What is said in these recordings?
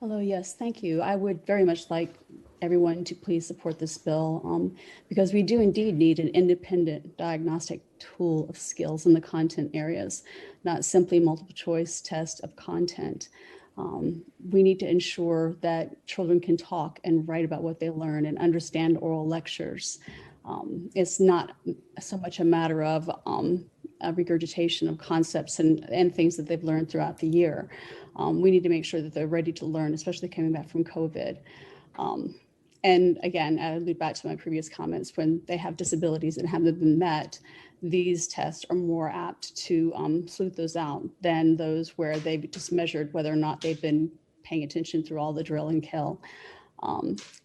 Hello, yes, thank you. I would very much like everyone to please support this bill because we do indeed need an independent diagnostic tool of skills in the content areas, not simply multiple choice test of content. We need to ensure that children can talk and write about what they learn and understand oral lectures. It's not so much a matter of a regurgitation of concepts and things that they've learned throughout the year. We need to make sure that they're ready to learn, especially coming back from COVID. And again, I allude back to my previous comments, when they have disabilities and haven't been met, these tests are more apt to sleuth those out than those where they've just measured whether or not they've been paying attention through all the drill and kill.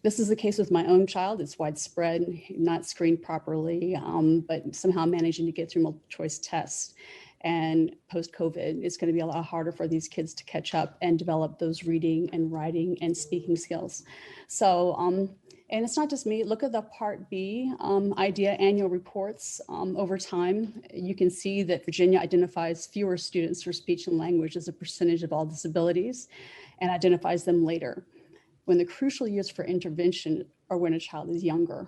This is the case with my own child. It's widespread, not screened properly, but somehow managing to get through multiple choice tests. And post-COVID, it's going to be a lot harder for these kids to catch up and develop those reading and writing and speaking skills. So, and it's not just me. Look at the Part B IDEA annual reports over time. You can see that Virginia identifies fewer students for speech and language as a percentage of all disabilities and identifies them later, when the crucial years for intervention are when a child is younger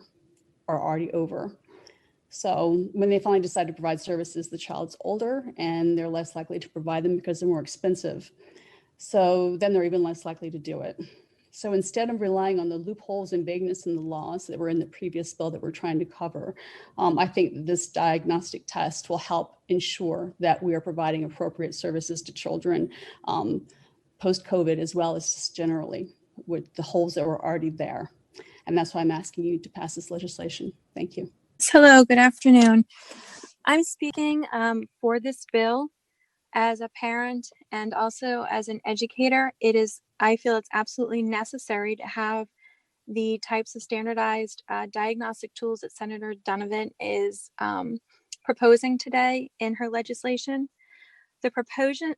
or already over. So when they finally decide to provide services, the child's older and they're less likely to provide them because they're more expensive. So then they're even less likely to do it. So instead of relying on the loopholes and vagueness in the laws that were in the previous bill that we're trying to cover, I think this diagnostic test will help ensure that we are providing appropriate services to children post-COVID, as well as just generally with the holes that were already there. And that's why I'm asking you to pass this legislation. Thank you. Hello, good afternoon. I'm speaking for this bill as a parent and also as an educator. I feel it's absolutely necessary to have the types of standardized diagnostic tools that Senator Dunnavant is proposing today in her legislation. The provision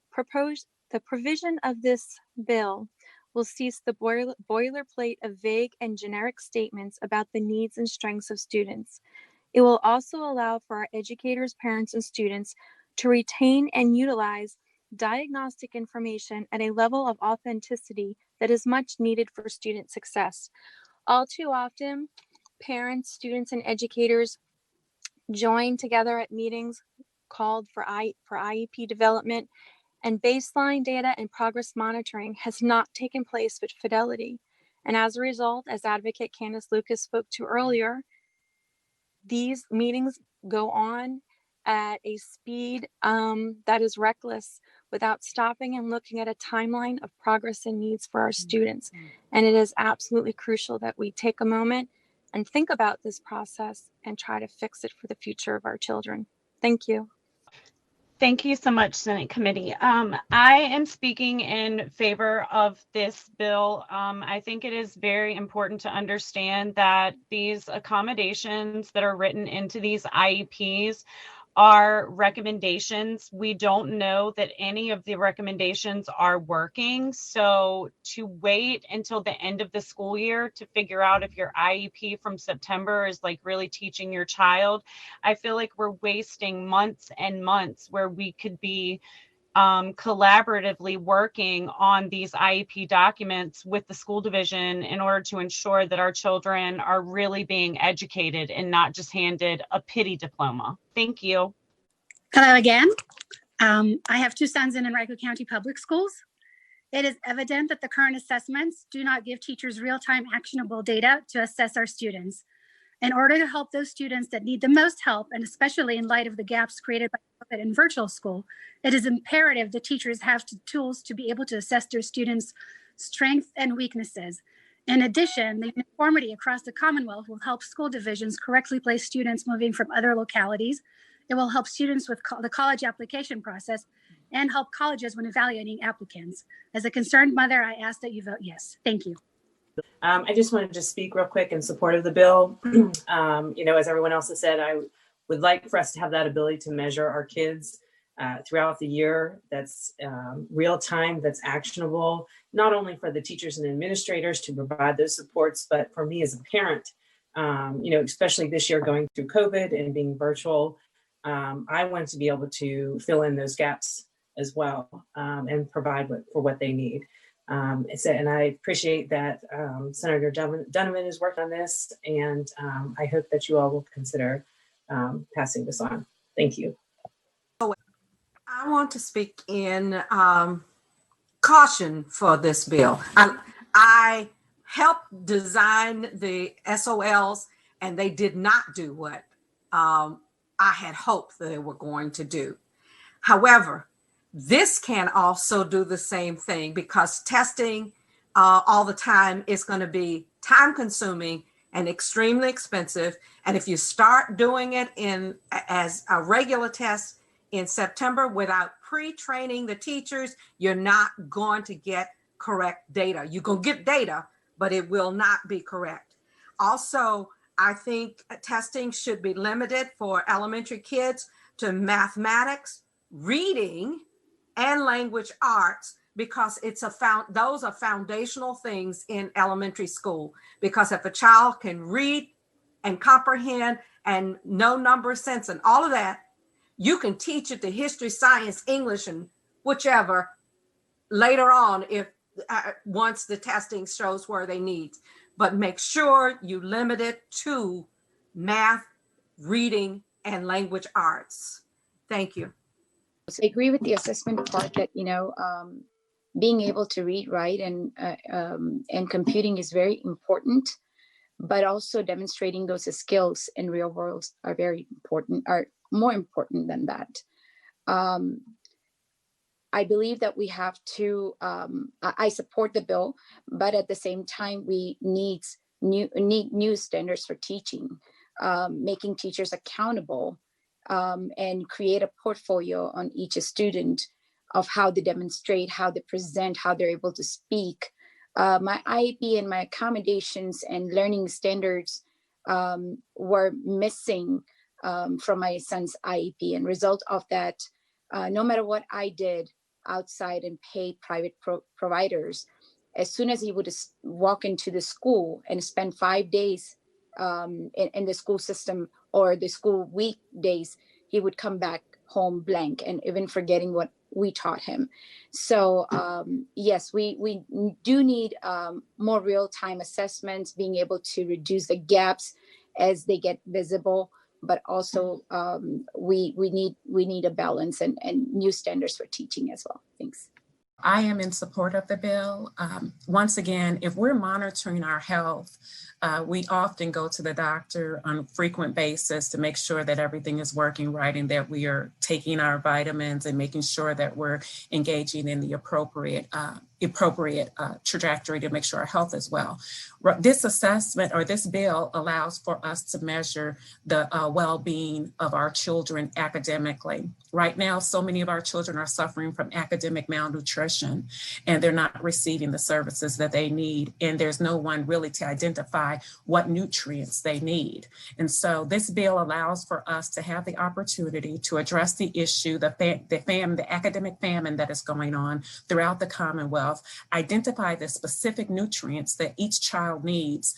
of this bill will cease the boilerplate of vague and generic statements about the needs and strengths of students. It will also allow for our educators, parents, and students to retain and utilize diagnostic information at a level of authenticity that is much needed for student success. All too often, parents, students, and educators join together at meetings called for IEP development, and baseline data and progress monitoring has not taken place with fidelity. And as a result, as Advocate Candace Lucas spoke to earlier, these meetings go on at a speed that is reckless, without stopping and looking at a timeline of progress and needs for our students. And it is absolutely crucial that we take a moment and think about this process and try to fix it for the future of our children. Thank you. Thank you so much, Senate Committee. I am speaking in favor of this bill. I think it is very important to understand that these accommodations that are written into these IEPs are recommendations. We don't know that any of the recommendations are working. So to wait until the end of the school year to figure out if your IEP from September is like really teaching your child, I feel like we're wasting months and months where we could be collaboratively working on these IEP documents with the school division in order to ensure that our children are really being educated and not just handed a pity diploma. Thank you. Hello again. I have two sons in Henrico County Public Schools. It is evident that the current assessments do not give teachers real-time actionable data to assess our students. In order to help those students that need the most help, and especially in light of the gaps created by COVID and virtual school, it is imperative that teachers have tools to be able to assess their students' strengths and weaknesses. In addition, the uniformity across the Commonwealth will help school divisions correctly place students moving from other localities. It will help students with the college application process and help colleges when evaluating applicants. As a concerned mother, I ask that you vote yes. Thank you. I just wanted to speak real quick in support of the bill. As everyone else has said, I would like for us to have that ability to measure our kids throughout the year. That's real time, that's actionable, not only for the teachers and administrators to provide those supports, but for me as a parent, especially this year going through COVID and being virtual, I want to be able to fill in those gaps as well and provide for what they need. And I appreciate that Senator Dunnavant has worked on this, and I hope that you all will consider passing this on. Thank you. I want to speak in caution for this bill. I helped design the SOLs, and they did not do what I had hoped they were going to do. However, this can also do the same thing, because testing all the time is going to be time consuming and extremely expensive. And if you start doing it as a regular test in September without pre-training the teachers, you're not going to get correct data. You're going to get data, but it will not be correct. Also, I think testing should be limited for elementary kids to mathematics, reading, and language arts, because those are foundational things in elementary school. Because if a child can read and comprehend and know number sense and all of that, you can teach it to history, science, English, and whichever later on once the testing shows where they need. But make sure you limit it to math, reading, and language arts. Thank you. I agree with the assessment part that, being able to read, write, and computing is very important, but also demonstrating those skills in real world are very important, are more important than that. I believe that we have to, I support the bill, but at the same time, we need new standards for teaching, making teachers accountable, and create a portfolio on each student of how they demonstrate, how they present, how they're able to speak. My IEP and my accommodations and learning standards were missing from my son's IEP. And result of that, no matter what I did outside and pay private providers, as soon as he would walk into the school and spend 5 days in the school system or the school weekdays, he would come back home blank and even forgetting what we taught him. So yes, we do need more real-time assessments, being able to reduce the gaps as they get visible, but also we need a balance and new standards for teaching as well. Thanks. I am in support of the bill. Once again, if we're monitoring our health, we often go to the doctor on a frequent basis to make sure that everything is working right and that we are taking our vitamins and making sure that we're engaging in the appropriate trajectory to make sure our health is well. This assessment or this bill allows for us to measure the well-being of our children academically. Right now, so many of our children are suffering from academic malnutrition and they're not receiving the services that they need. And there's no one really to identify what nutrients they need. And so this bill allows for us to have the opportunity to address the issue, the academic famine that is going on throughout the Commonwealth, identify the specific nutrients that each child needs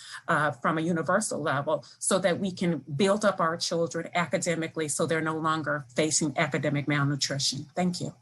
from a universal level so that we can build up our children academically so they're no longer facing academic malnutrition. Thank you.